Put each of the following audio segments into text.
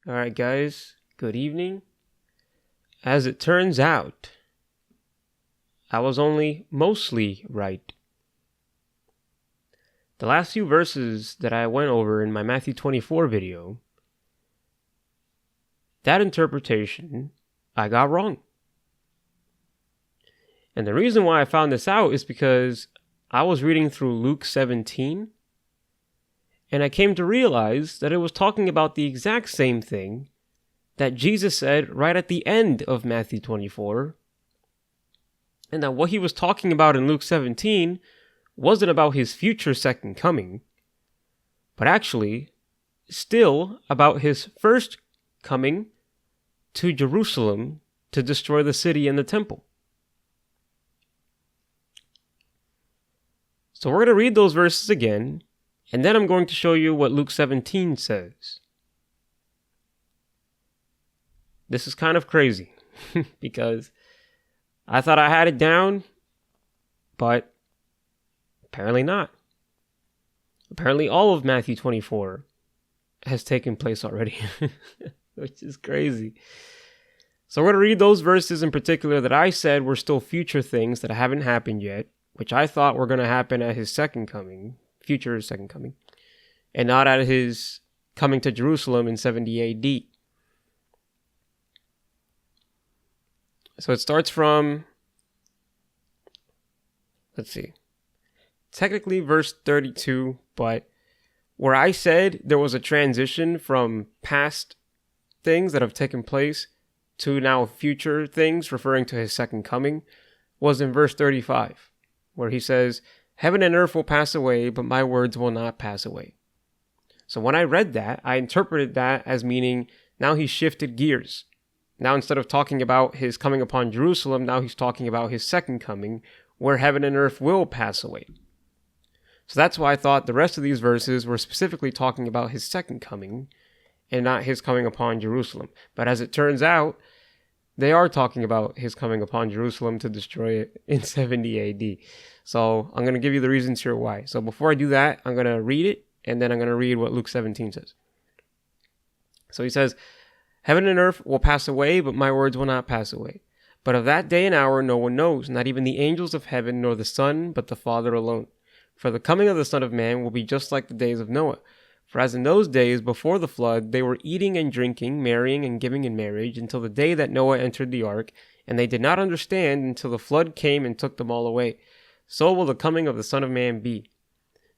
Alright, guys, good evening. As it turns out, I was only mostly right. The last few verses that I went over in my Matthew 24 video, that interpretation I got wrong. And the reason why I found this out is because I was reading through Luke 17, and I came to realize that it was talking about the exact same thing that Jesus said right at the end of Matthew 24, and that what he was talking about in Luke 17 wasn't about his future second coming, but actually still about his first coming to Jerusalem to destroy the city and the temple. So we're going to read those verses again, and then I'm going to show you what Luke 17 says. This is kind of crazy because I thought I had it down, but apparently not. Apparently all of Matthew 24 has taken place already, which is crazy. So we're going to read those verses in particular that I said were still future things that haven't happened yet, which I thought were going to happen at his second coming, future second coming, and not at his coming to Jerusalem in 70 AD. So it starts from, let's see, technically verse 32, but where I said there was a transition from past things that have taken place to now future things referring to his second coming was in verse 35, where he says, "Heaven and earth will pass away, but my words will not pass away." So when I read that, I interpreted that as meaning now he shifted gears. Now instead of talking about his coming upon Jerusalem, now he's talking about his second coming, where heaven and earth will pass away. So that's why I thought the rest of these verses were specifically talking about his second coming and not his coming upon Jerusalem. But as it turns out, they are talking about his coming upon Jerusalem to destroy it in 70 AD. So I'm going to give you the reasons here why. So before I do that, I'm going to read it, and then I'm going to read what Luke 17 says. So he says, "Heaven and earth will pass away, but my words will not pass away. But of that day and hour no one knows, not even the angels of heaven, nor the Son, but the Father alone. For the coming of the Son of Man will be just like the days of Noah. For as in those days before the flood, they were eating and drinking, marrying and giving in marriage, until the day that Noah entered the ark, and they did not understand until the flood came and took them all away. So will the coming of the Son of Man be.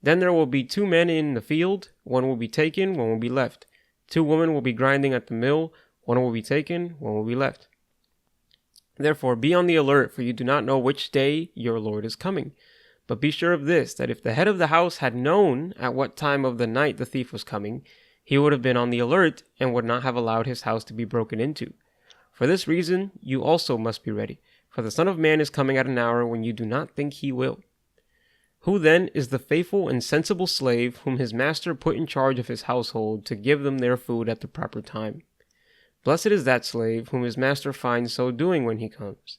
Then there will be 2 men in the field, one will be taken, one will be left. 2 women will be grinding at the mill, one will be taken, one will be left. Therefore be on the alert, for you do not know which day your Lord is coming. But be sure of this, that if the head of the house had known at what time of the night the thief was coming, he would have been on the alert and would not have allowed his house to be broken into. For this reason, you also must be ready, for the Son of Man is coming at an hour when you do not think he will. Who then is the faithful and sensible slave whom his master put in charge of his household to give them their food at the proper time? Blessed is that slave whom his master finds so doing when he comes.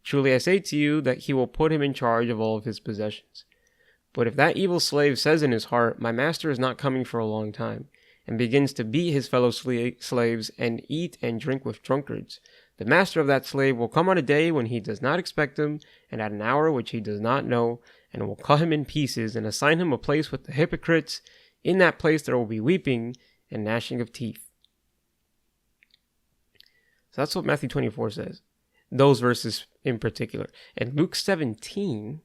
Truly I say to you that he will put him in charge of all of his possessions. But if that evil slave says in his heart, my master is not coming for a long time, and begins to beat his fellow slaves and eat and drink with drunkards, the master of that slave will come on a day when he does not expect him, and at an hour which he does not know, and will cut him in pieces and assign him a place with the hypocrites. In that place there will be weeping and gnashing of teeth." So that's what Matthew 24 says. Those verses in particular. And Luke 17.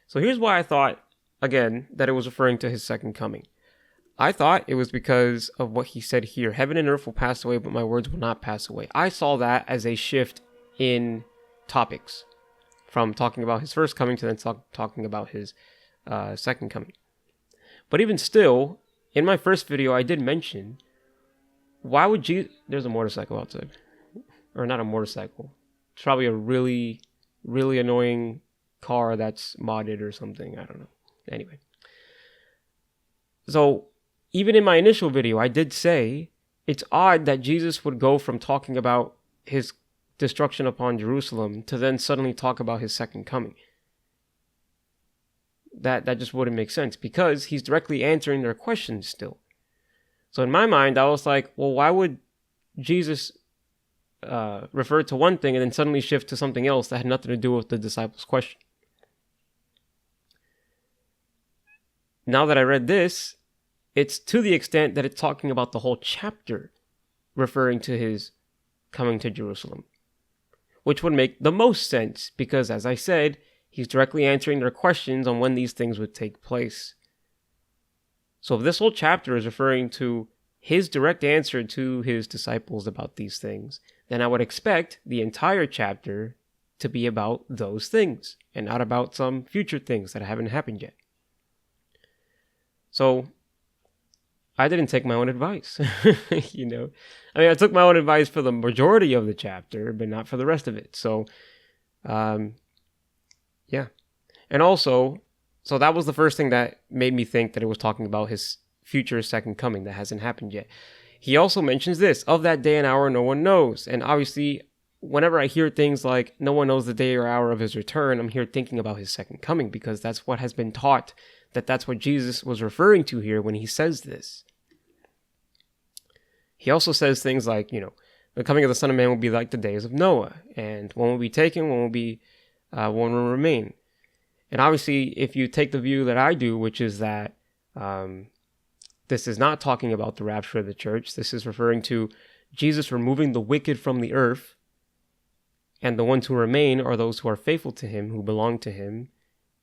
So here's why I thought, again, that it was referring to his second coming. I thought it was because of what he said here. Heaven and earth will pass away, but my words will not pass away. I saw that as a shift in topics. From talking about his first coming to then talking about his second coming. But even still, in my first video, I did mention, why would Jesus... There's a motorcycle outside. Or not a motorcycle. It's probably a really, really annoying car that's modded or something. I don't know. Anyway. So, even in my initial video, I did say, it's odd that Jesus would go from talking about his destruction upon Jerusalem to then suddenly talk about his second coming. That just wouldn't make sense, because he's directly answering their questions still. So in my mind, I was like, well, why would Jesus refer to one thing and then suddenly shift to something else that had nothing to do with the disciples' question? Now that I read this, it's to the extent that it's talking about the whole chapter, referring to his coming to Jerusalem, which would make the most sense because, as I said, he's directly answering their questions on when these things would take place. So if this whole chapter is referring to his direct answer to his disciples about these things, then I would expect the entire chapter to be about those things and not about some future things that haven't happened yet. So I didn't take my own advice. I took my own advice for the majority of the chapter, but not for the rest of it. So, yeah. And also, so that was the first thing that made me think that it was talking about his future second coming that hasn't happened yet. He also mentions this, of that day and hour no one knows. And obviously, whenever I hear things like no one knows the day or hour of his return, I'm here thinking about his second coming because that's what has been taught, that's what Jesus was referring to here when he says this. He also says things like, the coming of the Son of Man will be like the days of Noah, and one will be taken, one will remain. And obviously, if you take the view that I do, which is that this is not talking about the rapture of the church, this is referring to Jesus removing the wicked from the earth, and the ones who remain are those who are faithful to him, who belong to him,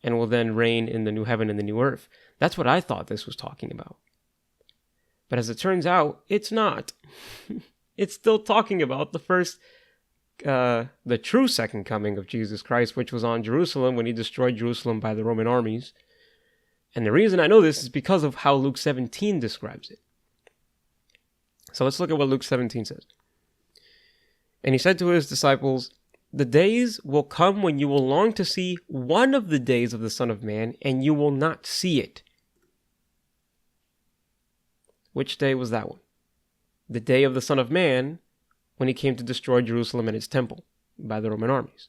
and will then reign in the new heaven and the new earth. That's what I thought this was talking about. But as it turns out, it's not. It's still talking about the first, the true second coming of Jesus Christ, which was on Jerusalem when he destroyed Jerusalem by the Roman armies. And the reason I know this is because of how Luke 17 describes it. So let's look at what Luke 17 says. And he said to his disciples, "The days will come when you will long to see one of the days of the Son of Man, and you will not see it." Which day was that one? The day of the Son of Man, when he came to destroy Jerusalem and its temple by the Roman armies.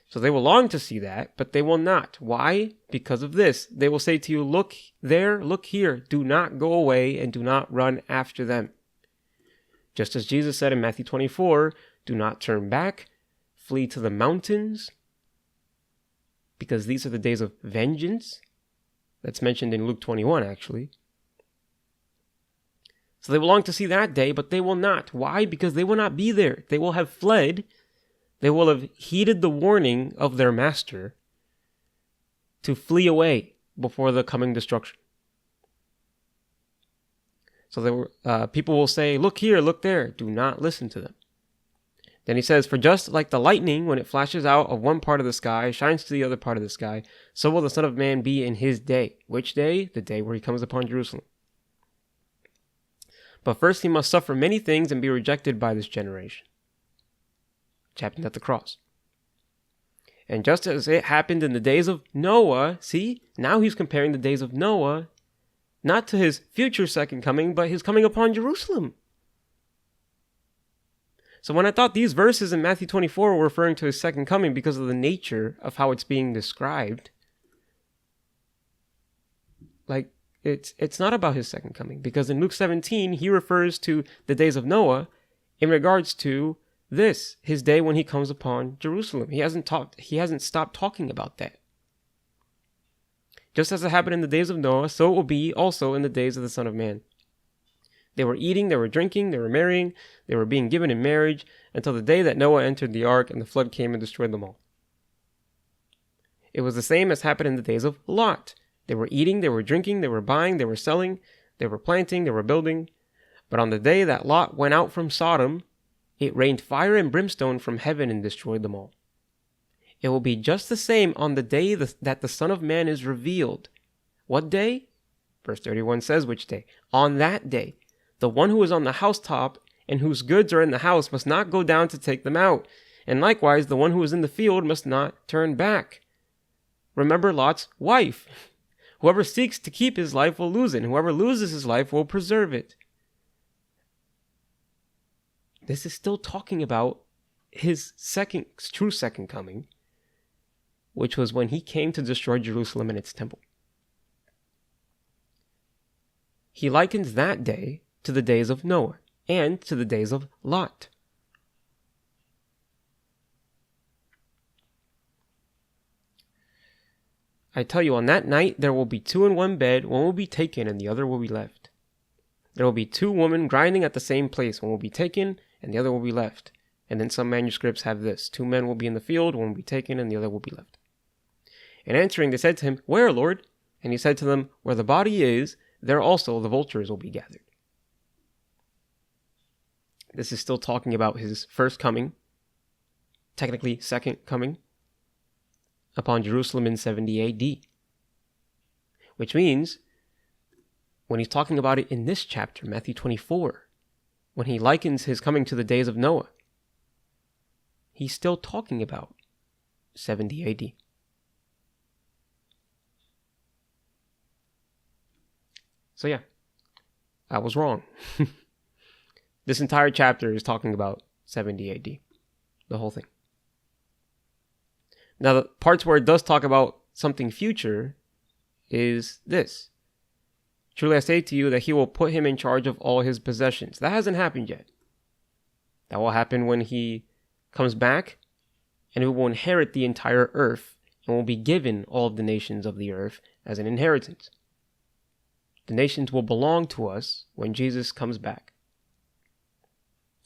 So they will long to see that, but they will not. Why? Because of this. They will say to you, "Look there, look here. Do not go away and do not run after them." Just as Jesus said in Matthew 24, "Do not turn back, flee to the mountains," because these are the days of vengeance. That's mentioned in Luke 21, actually. So they will long to see that day, but they will not. Why? Because they will not be there. They will have fled. They will have heeded the warning of their master to flee away before the coming destruction. So people will say, "Look here, look there." Do not listen to them. Then he says, "For just like the lightning, when it flashes out of one part of the sky, shines to the other part of the sky, so will the Son of Man be in his day." Which day? The day where he comes upon Jerusalem. "But first he must suffer many things and be rejected by this generation." Which happened at the cross. "And just as it happened in the days of Noah," see, now he's comparing the days of Noah, not to his future second coming, but his coming upon Jerusalem. So when I thought these verses in Matthew 24 were referring to his second coming because of the nature of how it's being described, it's not about his second coming, because in Luke 17, he refers to the days of Noah in regards to this, his day when he comes upon Jerusalem. He hasn't stopped talking about that. Just as it happened in the days of Noah, so it will be also in the days of the Son of Man. They were eating, they were drinking, they were marrying, they were being given in marriage until the day that Noah entered the ark and the flood came and destroyed them all. It was the same as happened in the days of Lot. They were eating, they were drinking, they were buying, they were selling, they were planting, they were building. But on the day that Lot went out from Sodom, it rained fire and brimstone from heaven and destroyed them all. It will be just the same on the day that the Son of Man is revealed. What day? Verse 31 says which day. On that day, the one who is on the housetop and whose goods are in the house must not go down to take them out. And likewise, the one who is in the field must not turn back. Remember Lot's wife. Whoever seeks to keep his life will lose it, and whoever loses his life will preserve it. This is still talking about his true second coming, which was when he came to destroy Jerusalem and its temple. he likens that day to the days of Noah and to the days of Lot. I tell you, on that night there will be two in one bed, one will be taken and the other will be left. There will be two women grinding at the same place, one will be taken and the other will be left. And then some manuscripts have this: two men will be in the field, one will be taken and the other will be left. And answering, they said to him, "Where, Lord?" And he said to them, "Where the body is, there also the vultures will be gathered." This is still talking about his first coming, technically second coming, upon Jerusalem in 70 AD. Which means, when he's talking about it in this chapter, Matthew 24, when he likens his coming to the days of Noah, he's still talking about 70 AD. So yeah, I was wrong. This entire chapter is talking about 70 AD. The whole thing. Now, the parts where it does talk about something future is this: "Truly I say to you that he will put him in charge of all his possessions." That hasn't happened yet. That will happen when he comes back, and he will inherit the entire earth and will be given all of the nations of the earth as an inheritance. The nations will belong to us when Jesus comes back.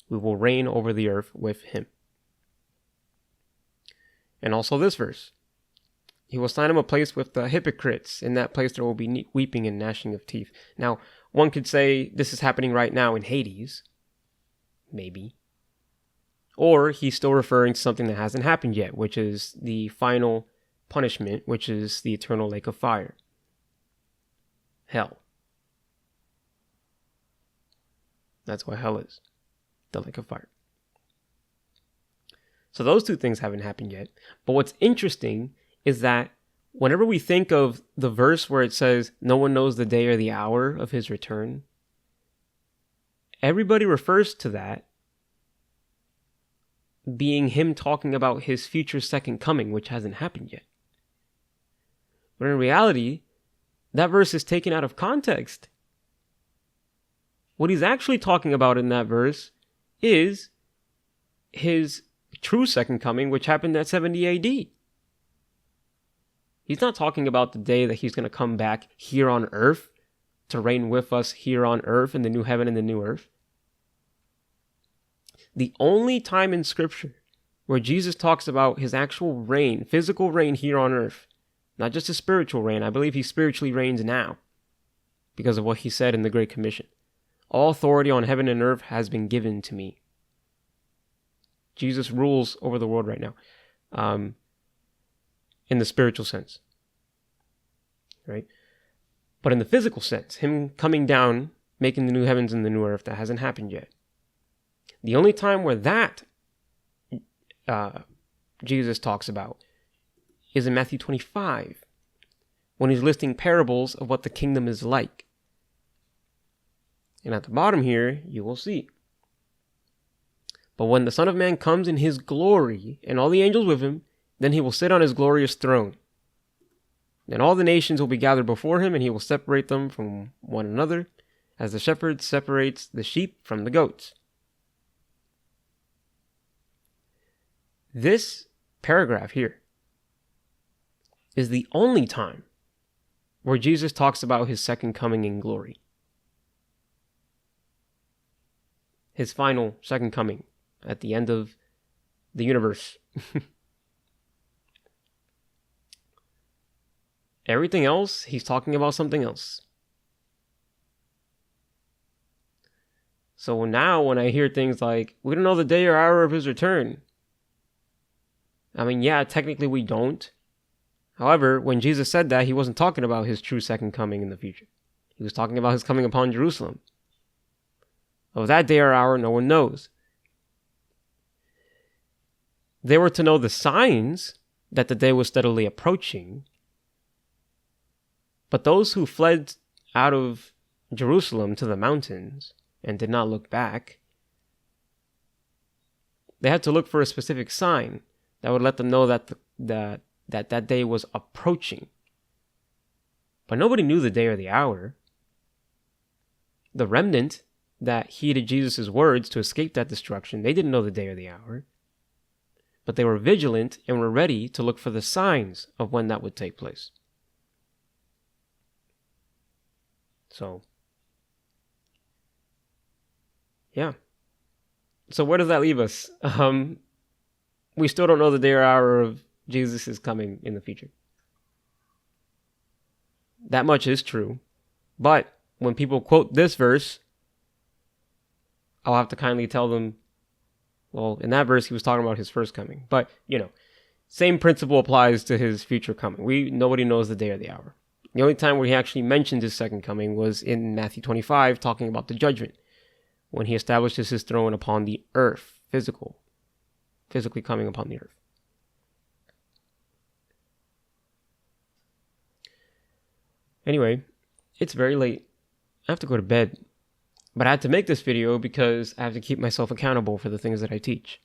We will reign over the earth with him. And also this verse: "He will assign him a place with the hypocrites. In that place there will be weeping and gnashing of teeth." Now, one could say this is happening right now in Hades. Maybe. Or he's still referring to something that hasn't happened yet, which is the final punishment, which is the eternal lake of fire. Hell. That's what hell is. The lake of fire. So those two things haven't happened yet. But what's interesting is that whenever we think of the verse where it says, "No one knows the day or the hour of his return," everybody refers to that being him talking about his future second coming, which hasn't happened yet. But in reality, that verse is taken out of context. What he's actually talking about in that verse is his true second coming, which happened at 70 AD. He's not talking about the day that he's going to come back here on earth to reign with us here on earth in the new heaven and the new earth. The only time in Scripture where Jesus talks about his actual reign, physical reign here on earth, not just a spiritual reign. I believe he spiritually reigns now because of what he said in the Great Commission. "All authority on heaven and earth has been given to me." Jesus rules over the world right now, in the spiritual sense, right? But in the physical sense, him coming down, making the new heavens and the new earth, that hasn't happened yet. The only time where that Jesus talks about is in Matthew 25, when he's listing parables of what the kingdom is like. And at the bottom here, you will see: "But when the Son of Man comes in his glory, and all the angels with him, then he will sit on his glorious throne. Then all the nations will be gathered before him, and he will separate them from one another, as the shepherd separates the sheep from the goats." This paragraph here is the only time where Jesus talks about his second coming in glory. His final second coming at the end of the universe. Everything else, he's talking about something else. So now when I hear things like, "We don't know the day or hour of his return," I mean, yeah, technically we don't. However, when Jesus said that, he wasn't talking about his true second coming in the future. He was talking about his coming upon Jerusalem. Of that day or hour, no one knows. They were to know the signs that the day was steadily approaching. But those who fled out of Jerusalem to the mountains and did not look back, they had to look for a specific sign that would let them know that that day was approaching. But nobody knew the day or the hour. the remnant that heeded Jesus' words to escape that destruction, they didn't know the day or the hour. But they were vigilant and were ready to look for the signs of when that would take place. So, yeah. So where does that leave us? We still don't know the day or hour of Jesus' coming in the future. That much is true. But when people quote this verse, I'll have to kindly tell them, well, in that verse, he was talking about his first coming. But, same principle applies to his future coming. Nobody knows the day or the hour. The only time where he actually mentioned his second coming was in Matthew 25, talking about the judgment, when he establishes his throne upon the earth, physically coming upon the earth. Anyway, it's very late. I have to go to bed. But I had to make this video because I have to keep myself accountable for the things that I teach.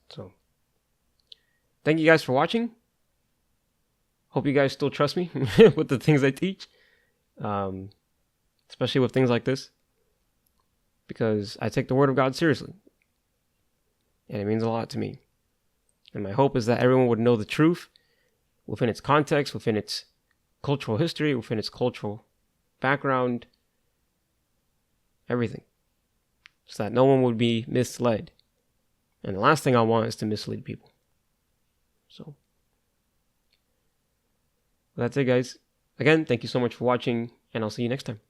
So, thank you guys for watching. Hope you guys still trust me with the things I teach. Especially with things like this. Because I take the Word of God seriously. And it means a lot to me. And my hope is that everyone would know the truth within its context, within its cultural history, within its cultural background, everything. So that no one would be misled. And the last thing I want is to mislead people. So, that's it, guys. Again, thank you so much for watching, and I'll see you next time.